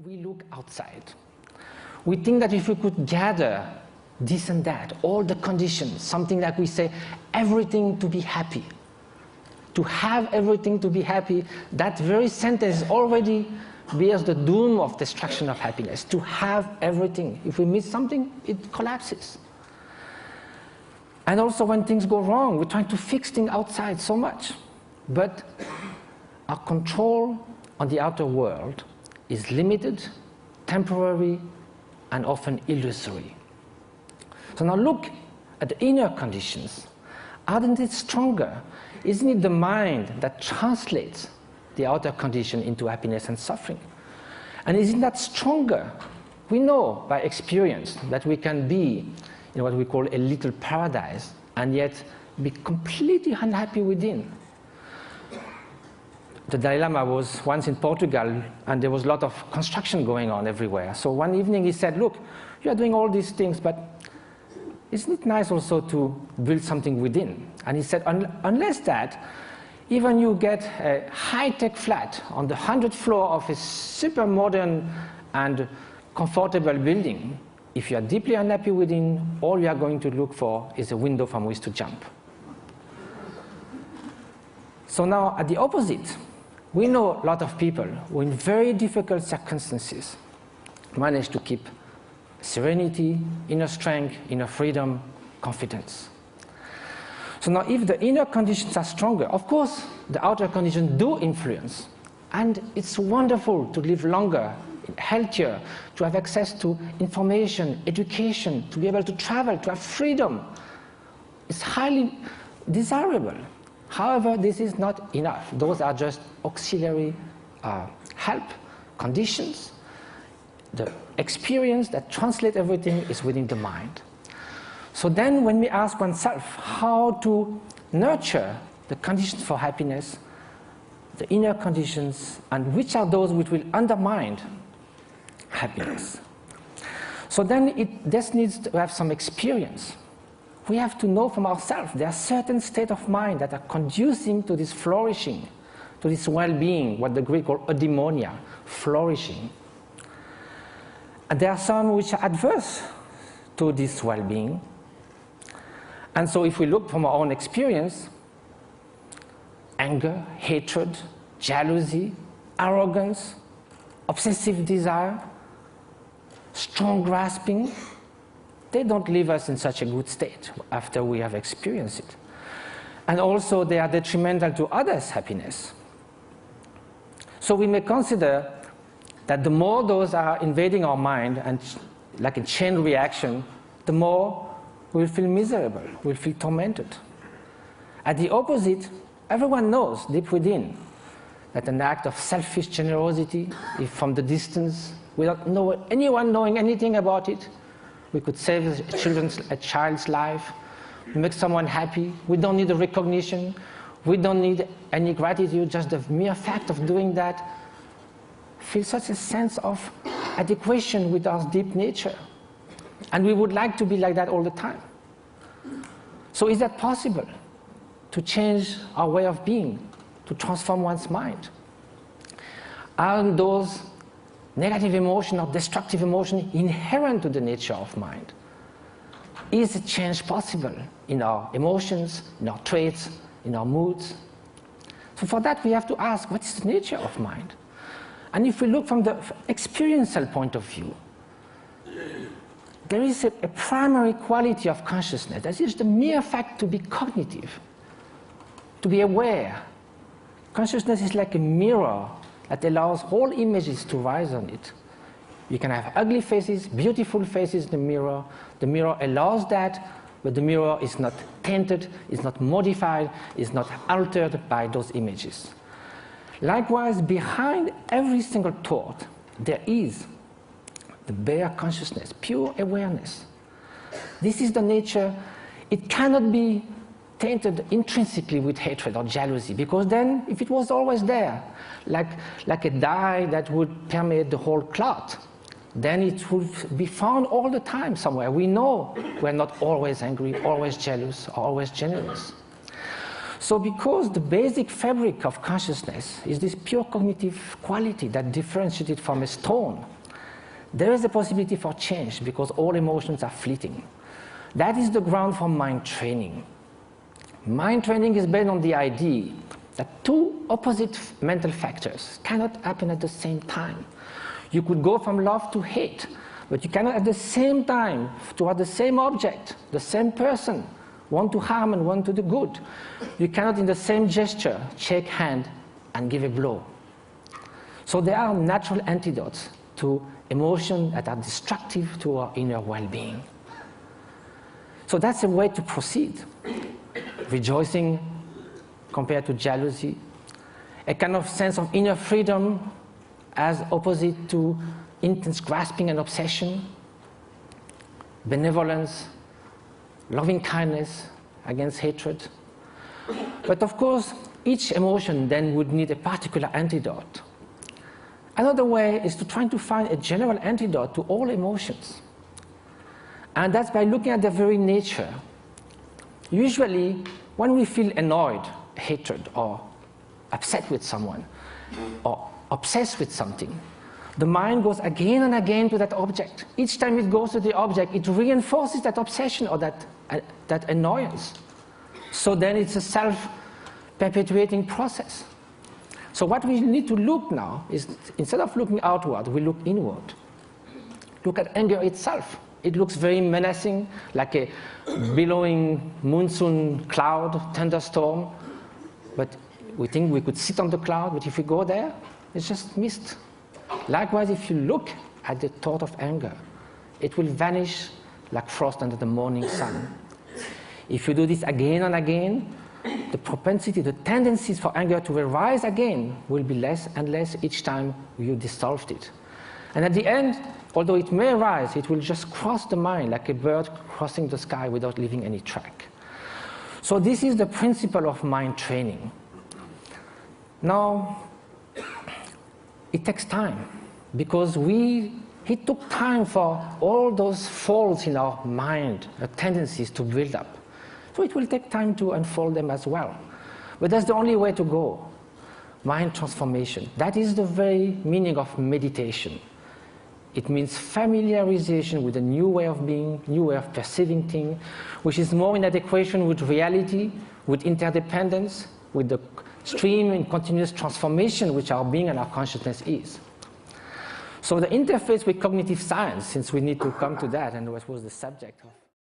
we look outside. We think that if we could gather this and that, all the conditions, something like we say, everything to be happy, to have everything to be happy, that very sentence already bears the doom of destruction of happiness. To have everything. If we miss something, it collapses. And also when things go wrong, we're trying to fix things outside so much. But our control on the outer world is limited, temporary, and often illusory. So now look at the inner conditions. Aren't it stronger? Isn't it the mind that translates the outer condition into happiness and suffering? And isn't that stronger? We know by experience that we can be in what we call a little paradise and yet be completely unhappy within. The Dalai Lama was once in Portugal and there was a lot of construction going on everywhere. So one evening he said, look, you are doing all these things, but isn't it nice also to build something within? And he said, unless that, even you get a high-tech flat on the 100th floor of a super modern and comfortable building, if you are deeply unhappy within, all you are going to look for is a window from which to jump. So now at the opposite, we know a lot of people who in very difficult circumstances manage to keep serenity, inner strength, inner freedom, confidence. So now if the inner conditions are stronger, of course the outer conditions do influence. And it's wonderful to live longer, healthier, to have access to information, education, to be able to travel, to have freedom. It's highly desirable. However, this is not enough. Those are just auxiliary help, conditions. The experience that translates everything is within the mind. So then when we ask oneself how to nurture the conditions for happiness, the inner conditions, and which are those which will undermine happiness. So then this needs to have some experience. We have to know from ourselves there are certain states of mind that are conducing to this flourishing, to this well-being, what the Greek call eudaimonia, flourishing. And there are some which are adverse to this well-being. And so if we look from our own experience, anger, hatred, jealousy, arrogance, obsessive desire, strong grasping, they don't leave us in such a good state after we have experienced it. And also they are detrimental to others' happiness. So we may consider that the more those are invading our mind, and like a chain reaction, the more we'll feel miserable, we'll feel tormented. At the opposite, everyone knows deep within that an act of selfish generosity, if from the distance, without anyone knowing anything about it, we could save a child's life, make someone happy. We don't need a recognition. We don't need any gratitude. Just the mere fact of doing that feels such a sense of adequation with our deep nature. And we would like to be like that all the time. So is that possible? To change our way of being, to transform one's mind? Aren't those negative emotion or destructive emotion inherent to the nature of mind? Is a change possible in our emotions, in our traits, in our moods? So for that we have to ask, what is the nature of mind? And if we look from the experiential point of view, there is a primary quality of consciousness. That is the mere fact to be cognitive, to be aware. Consciousness is like a mirror that allows all images to rise on it. You can have ugly faces, beautiful faces in the mirror. The mirror allows that, but the mirror is not tainted, is not modified, is not altered by those images. Likewise, behind every single thought, there is the bare consciousness, pure awareness. This is the nature. It cannot be tainted intrinsically with hatred or jealousy, because then, if it was always there, like a dye that would permeate the whole cloth, then it would be found all the time somewhere. We know we're not always angry, always jealous, or always generous. So because the basic fabric of consciousness is this pure cognitive quality that differentiates it from a stone, there is a possibility for change because all emotions are fleeting. That is the ground for mind training. Mind training is based on the idea that two opposite mental factors cannot happen at the same time. You could go from love to hate, but you cannot at the same time, toward the same object, the same person, want to harm and want to do good. You cannot in the same gesture shake hand and give a blow. So there are natural antidotes to emotions that are destructive to our inner well-being. So that's a way to proceed. Rejoicing compared to jealousy, a kind of sense of inner freedom as opposite to intense grasping and obsession, benevolence, loving kindness against hatred. But of course, each emotion then would need a particular antidote. Another way is to try to find a general antidote to all emotions. And that's by looking at their very nature. Usually, when we feel annoyed, hatred, or upset with someone, or obsessed with something, the mind goes again and again to that object. Each time it goes to the object, it reinforces that obsession or that annoyance. So then it's a self-perpetuating process. So what we need to look now is, instead of looking outward, we look inward. Look at anger itself. It looks very menacing, like a billowing monsoon cloud, thunderstorm. But we think we could sit on the cloud, but if we go there, it's just mist. Likewise, if you look at the thought of anger, it will vanish like frost under the morning sun. If you do this again and again, the propensity, the tendencies for anger to arise again will be less and less each time you dissolved it. And at the end, although it may arise, it will just cross the mind like a bird crossing the sky without leaving any track. So this is the principle of mind training. Now, it takes time because it took time for all those faults in our mind, the tendencies to build up. So it will take time to unfold them as well. But that's the only way to go. Mind transformation. That is the very meaning of meditation. It means familiarization with a new way of being, new way of perceiving things, which is more in adequation with reality, with interdependence, with the stream and continuous transformation which our being and our consciousness is. So the interface with cognitive science, since we need to come to that, and what was the subject of